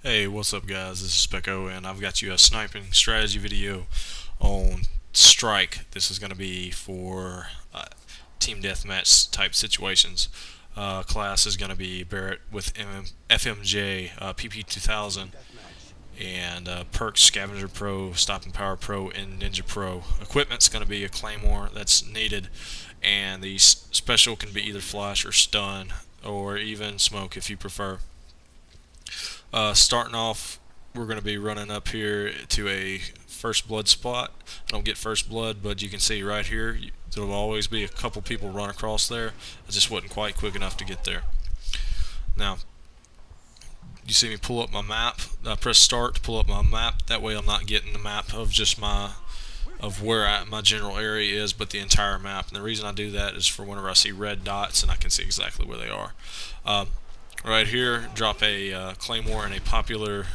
Hey, what's up guys? This is Specko and I've got you a sniping strategy video on Strike. This is going to be for team deathmatch type situations. Class is going to be Barrett with FMJ, PP2000, and Perks, Scavenger Pro, Stopping Power Pro, and Ninja Pro. Equipment's going to be a Claymore that's needed, and the special can be either Flash or Stun, or even Smoke if you prefer. Starting off, we're going to be running up here to a first blood spot. I don't get first blood, but you can see right here, there'll always be a couple people run across there. I just wasn't quite quick enough to get there. Now, you see me pull up my map. I press start to pull up my map. That way I'm not getting the map of just where my general area is, but the entire map. And the reason I do that is for whenever I see red dots and I can see exactly where they are. Right here, drop a claymore in a popular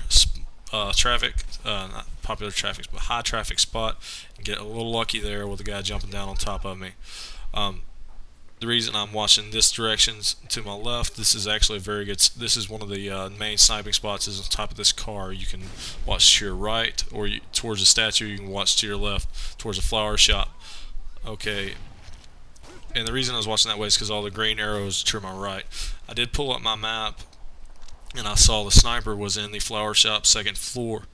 traffic, not popular traffic, but high traffic spot, and get a little lucky there with the guy jumping down on top of me. The reason I'm watching this direction to my left, this is actually a very good. This is one of the main sniping spots. Is on top of this car. You can watch to your right, or towards the statue. You can watch to your left, towards a flower shop. Okay, and the reason I was watching that way is because all the green arrows to my right. I did pull up my map, and I saw the sniper was in the flower shop second floor.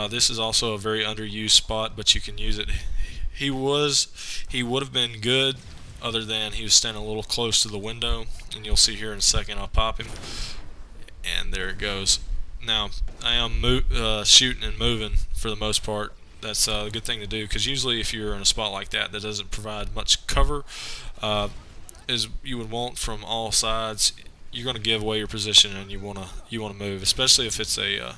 This is also a very underused spot, but you can use it. He would have been good, other than he was standing a little close to the window, and you'll see here in a second I'll pop him, and there it goes. Now I am shooting and moving for the most part. That's a good thing to do, because usually if you're in a spot like that that doesn't provide much cover, as you would want from all sides, you're going to give away your position, and you wanna move, especially if it's a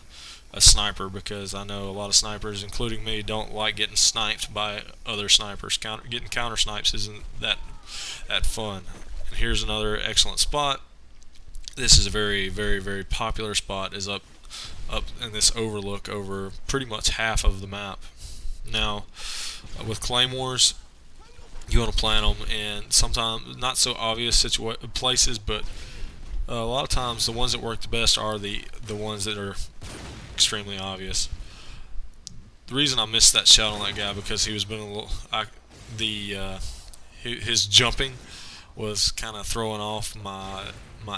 sniper, because I know a lot of snipers, including me, don't like getting sniped by other snipers. Getting counter snipes isn't that fun. And here's another excellent spot. This is a very popular spot. Is up in this overlook over pretty much half of the map. Now, with claymores, you want to plant them in sometimes not so obvious places, but a lot of times the ones that work the best are the ones that are extremely obvious. The reason I missed that shot on that guy because he was been a little his jumping was kind of throwing off my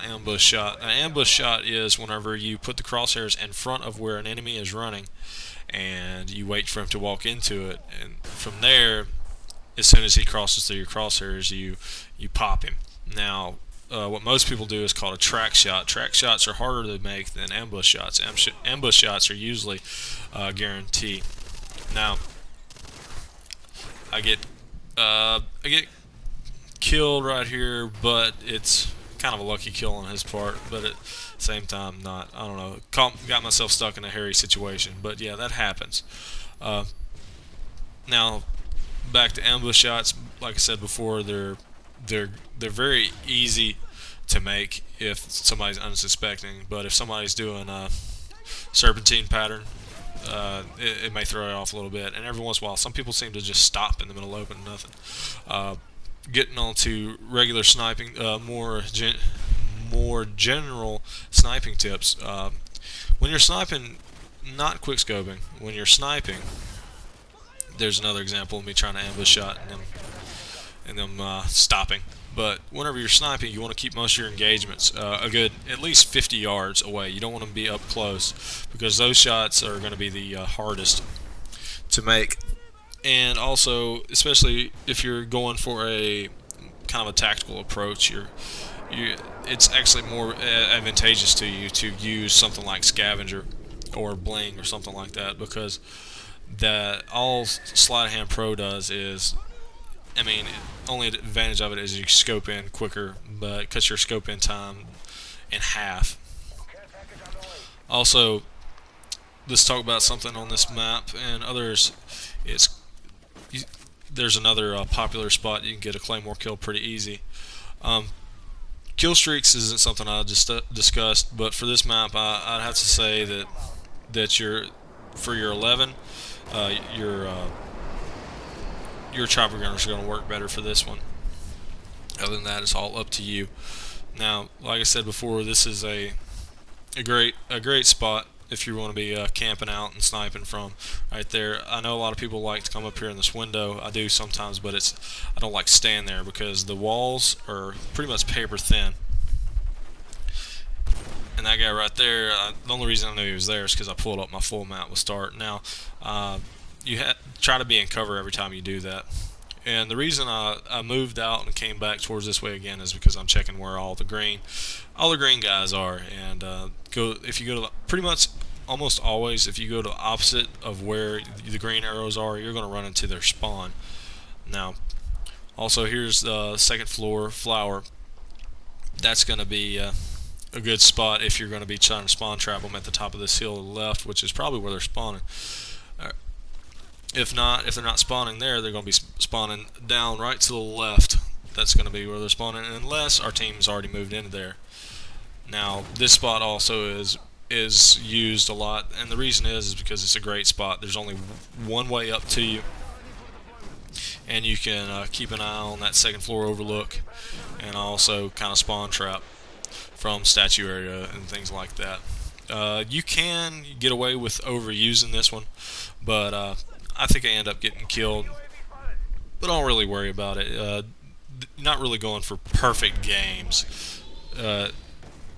ambush shot. An ambush shot is whenever you put the crosshairs in front of where an enemy is running, and you wait for him to walk into it, and from there, as soon as he crosses through your crosshairs, you pop him. Now, what most people do is called a track shot. Track shots are harder to make than ambush shots. Ambush shots are usually guaranteed. Now, I get killed right here, but it's kind of a lucky kill on his part. But at the same time, not. I don't know. Got myself stuck in a hairy situation. But yeah, that happens. Uh, Now, back to ambush shots. Like I said before, they're very easy to make if somebody's unsuspecting. But if somebody's doing a serpentine pattern, it may throw it off a little bit. And every once in a while, some people seem to just stop in the middle of opening nothing. Getting on to regular sniping, more general sniping tips. When you're sniping, not quick scoping. When you're sniping, there's another example of me trying to ambush shot and them stopping. But whenever you're sniping, you want to keep most of your engagements a good at least 50 yards away. You don't want to be up close, because those shots are going to be the hardest to make. And also, especially if you're going for a kind of a tactical approach, it's actually more advantageous to you to use something like Scavenger or Bling or something like that, because that all Sleight of Hand Pro does is, I mean, only advantage of it is you scope in quicker, but it cuts your scope in time in half. Also, let's talk about something on this map and others. It's there's another popular spot you can get a claymore kill pretty easy. Kill streaks isn't something I just discussed, but for this map, I'd have to say that for your 11, your chopper gunners are going to work better for this one. Other than that, it's all up to you. Now, like I said before, this is a great spot, if you want to be camping out and sniping from right there. I know a lot of people like to come up here in this window. I do sometimes, but I don't like staying there because the walls are pretty much paper thin. And that guy right there, the only reason I knew he was there is because I pulled up my full map with start. Now, you try to be in cover every time you do that. And the reason I moved out and came back towards this way again is because I'm checking where all the green guys are. And if you go to pretty much almost always, if you go to the opposite of where the green arrows are, you're going to run into their spawn. Now, also here's the second floor flower. That's going to be a good spot if you're going to be trying to spawn trap them at the top of this hill to the left, which is probably where they're spawning. If they're not spawning there, they're going to be spawning down right to the left. That's going to be where they're spawning, unless our team's already moved into there. Now, this spot also is used a lot, and the reason is because it's a great spot. There's only one way up to you, and you can keep an eye on that second floor overlook, and also kind of spawn trap from statue area and things like that. You can get away with overusing this one, but I think I end up getting killed, but I don't really worry about it. Not really going for perfect games.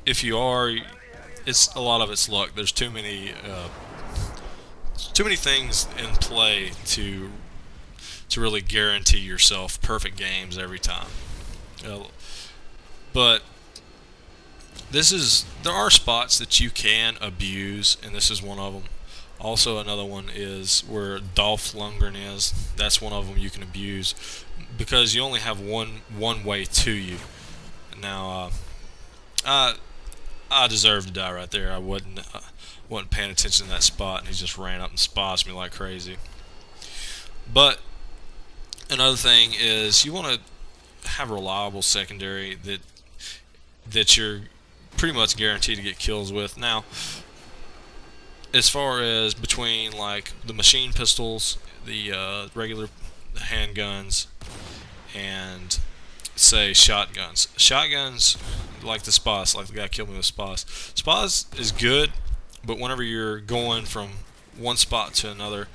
If you are, a lot of it's luck. There's too many things in play to really guarantee yourself perfect games every time. But there are spots that you can abuse, and this is one of them. Also, another one is where Dolph Lundgren is. That's one of them you can abuse because you only have one way to you. Now, I deserved to die right there. I wasn't paying attention to that spot, and he just ran up and spots me like crazy. But another thing is you want to have a reliable secondary that you're pretty much guaranteed to get kills with. Now, as far as between like the machine pistols, the regular handguns, and say shotguns. Shotguns, like the Spas, like the guy killed me with Spas. Spas is good, but whenever you're going from one spot to another,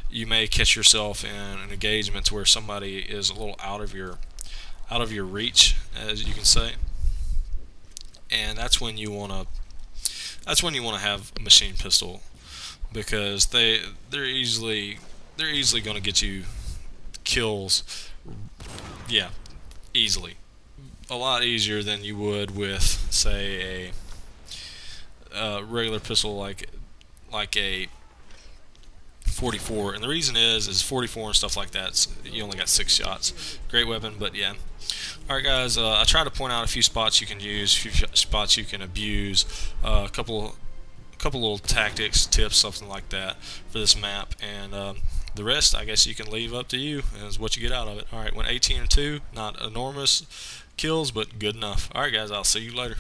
you may catch yourself in an engagement to where somebody is a little out of your reach, as you can say, and that's when you want to have a machine pistol, because they're easily going to get you kills. Yeah, easily, a lot easier than you would with, say, a regular pistol like a 44. And the reason is 44 and stuff like that, you only got 6 shots. Great weapon, but yeah. Alright guys, I try to point out a few spots you can use, a few spots you can abuse, a couple little tactics, tips, something like that for this map, and the rest I guess you can leave up to you as what you get out of it. Alright, went 18-2, not enormous kills, but good enough. Alright guys, I'll see you later.